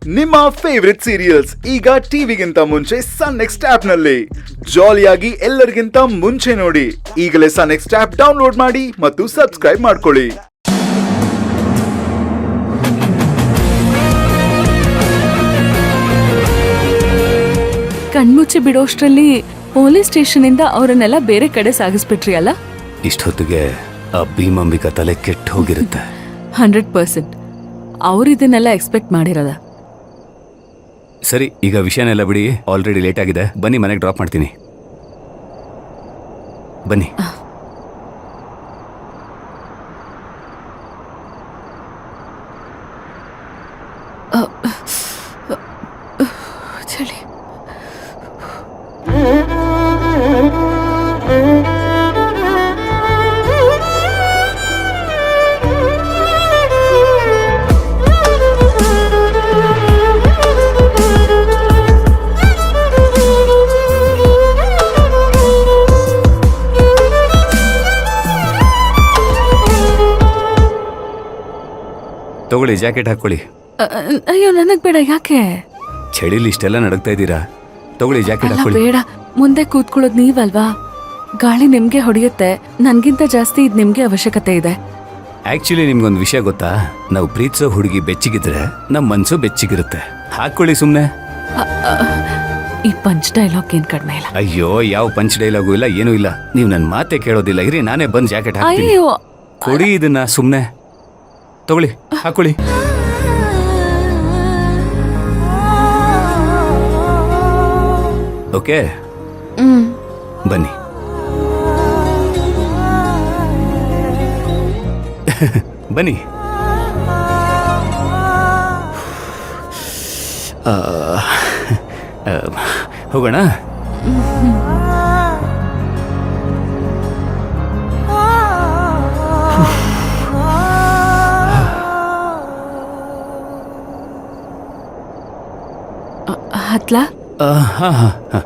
ನಿಮ್ಮ favourite serials ಈಗ ಟಿವಿಗಿಂತ ಮುಂಚೆ ಸನ್ ನೆಕ್ಸ್ಟ್ ಆಪ್ ನಲ್ಲಿ ಜಾಲಿಯಾಗಿ ಎಲ್ಲರಿಗಿಂತ ಮುಂಚೆ ನೋಡಿ. ಈಗಲೇ ಸನ್ ನೆಕ್ಸ್ಟ್ ಆಪ್ ಡೌನ್ಲೋಡ್ ಮಾಡಿ ಮತ್ತು ಸಬ್ಸ್ಕ್ರೈಬ್ ಮಾಡ್ಕೊಳ್ಳಿ. ಕಣ್ಮುಚ್ಚಿ ಬಿಡೋಷ್ಟ್ರಲ್ಲಿ ಪೊಲೀಸ್ ಸ್ಟೇಷನ್ ಇಂದ ಅವರನ್ನೆಲ್ಲ ಬೇರೆ ಕಡೆ ಸಾಗಿಸ್ಬಿಟ್ರಿ ಅಲ್ಲ? ಇಷ್ಟೊತ್ತಿಗೆ ಆ ಭೀಮಂಬಿಕಾ ತಲೆ ಕೆಟ್ಟ ಹೋಗಿರುತ್ತೆ. 100%. ಅವ್ರು ಇದನ್ನೆಲ್ಲ ಎಕ್ಸ್ಪೆಕ್ಟ್ ಮಾಡಿರಲ್ಲ. ಸರಿ, ಈಗ ವಿಷಯನೆಲ್ಲ ಬಿಡಿ. ಆಲ್ರೆಡಿ ಲೇಟ್ ಆಗಿದೆ. ಬನ್ನಿ, ಮನೆಗೆ ಡ್ರಾಪ್ ಮಾಡ್ತೀನಿ. ಬನ್ನಿ. ಚಳಿ. ತಗೊಳ್ಳಿ, ಜಾಕೆಟ್ ಹಾಕೊಳ್ಳಿ. ಅಯ್ಯೋ, ನನಗ್ ಬೇಡ. ಯಾಕೆ? ಚಳಿಲಿ ಇಷ್ಟೆಲ್ಲ ನಡಕ್ತಾ ಇದ್ದೀರಾ? ತಗೊಳ್ಳಿ, ಜಾಕೆಟ್ ಹಾಕೊಳ್ಳಿ. ಬೇಡ, ಮುಂದೆ ಕೂತ್ಕೊಳ್ಳೋದು ನೀವಲ್ವಾ? ಗಾಳಿ ನಿಮ್ಗೆ ಹೊಡೆಯುತ್ತೆ. ನನ್ಗಿಂತ ಜಾಸ್ತಿ ಇದ್ ನಿಮ್ಗೆ ಅವಶ್ಯಕತೆ ಇದೆ. ಆಕ್ಚುಲಿ ನಿಮ್ಗೊಂದು ವಿಷಯ ಗೊತ್ತಾ? ನಾವು ಪ್ರೀತಿಸೋ ಹುಡುಗಿ ಬೆಚ್ಚಿಗಿದ್ರೆ ನಮ್ ಮನ್ಸು ಬೆಚ್ಚಿಗಿರುತ್ತೆ. ಹಾಕೊಳ್ಳಿ ಸುಮ್ನೆ. ಈ ಪಂಚ್ ಡೈಲಾಗ್ ಏನ್ ಕಡಿಮೆ ಇಲ್ಲ. ಅಯ್ಯೋ, ಯಾವ ಪಂಚ್ ಡೈಲಾಗು ಇಲ್ಲ, ಏನೂ ಇಲ್ಲ. ನೀವು ನನ್ನ ಮಾತೆ ಕೇಳೋದಿಲ್ಲ. ಇರಿ, ನಾನೇ ಬಂದ್ ಜಾಕೆಟ್ ಹಾಕ್ತೀನಿ. ಅಯ್ಯೋ, ಕೊಡಿ ಇದನ್ನ ಸುಮ್ನೆ. ತಗೊಳ್ಳಿ, ಹಾಕೊಳ್ಳಿ. ಓಕೆ, ಬನ್ನಿ. ಬನ್ನಿ. ಹೋಗೋಣ. ಹತ್ಲಾ? ಹಾ ಹಾ ಹಾ.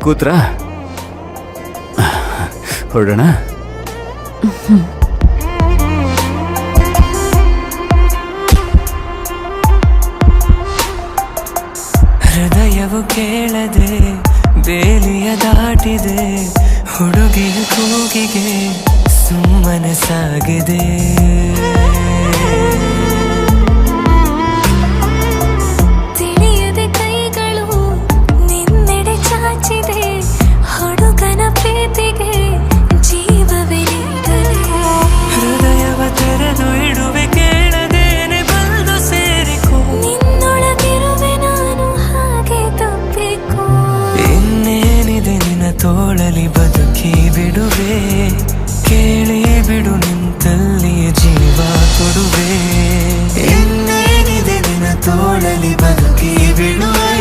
ಕೂತ್ರ ಹೊರಡೋಣ. ಹೃದಯವು ಕೇಳದೆ ಬೇಲಿಯ ದಾಟಿದೆ, ಹುಡುಗಿಯ ಕೂಗಿಗೆ ಸುಮ್ಮನೆ ಸಾಗಿದೆ. ತಿಳಿಯದೆ ಕೈಗಳು ನಿನ್ನೆಡೆ ಚಾಚಿದೆ, ಹುಡುಗನ ಪ್ರೀತಿಗೆ ಜೀವವೇ ನೀಡದೆ. ಹೃದಯವ ತೆರೆದು ಇಡುವೆ, ಕೇಳದೇನೆ ಬಂದು ಸೇರಿಕೋ. ನಿನ್ನೊಳಗಿರುವೆ ನಾನು, ಹಾಗೆ ತಪ್ಪಿಕೋ. ಇನ್ನೇನಿದೆ ನಿನ್ನ ತೋಳಲಿ ಬದುಕಿ ಬಿಡುವೆ, ಕೇಳಿ ಬಿಡು ನಿಂತಲ್ಲಿಯೇ ಜೀವ ಕೊಡುವೆ. ಇನ್ನೇನಿದೆ ನಿನ್ನ ತೋಳಲಿ ಬದುಕಿ ಬಿಡುವೆ,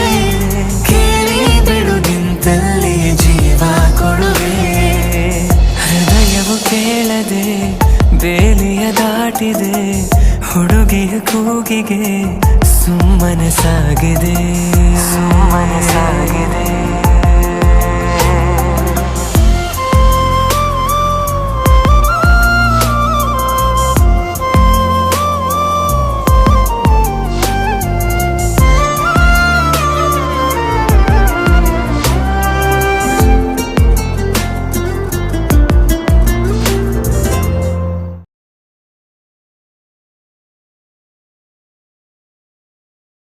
ಕೇಳಿ ಬಿಡು ನಿಂತಲ್ಲಿಯೇ ಜೀವ ಕೊಡುವೆ. ಹೃದಯವು ಕೇಳದೆ ಬೇಲಿಯ ದಾಟಿದೆ, ಹುಡುಗಿಯ ಕೂಗಿಗೆ ಸುಮ್ಮನೆ ಸಾಗಿದೆ.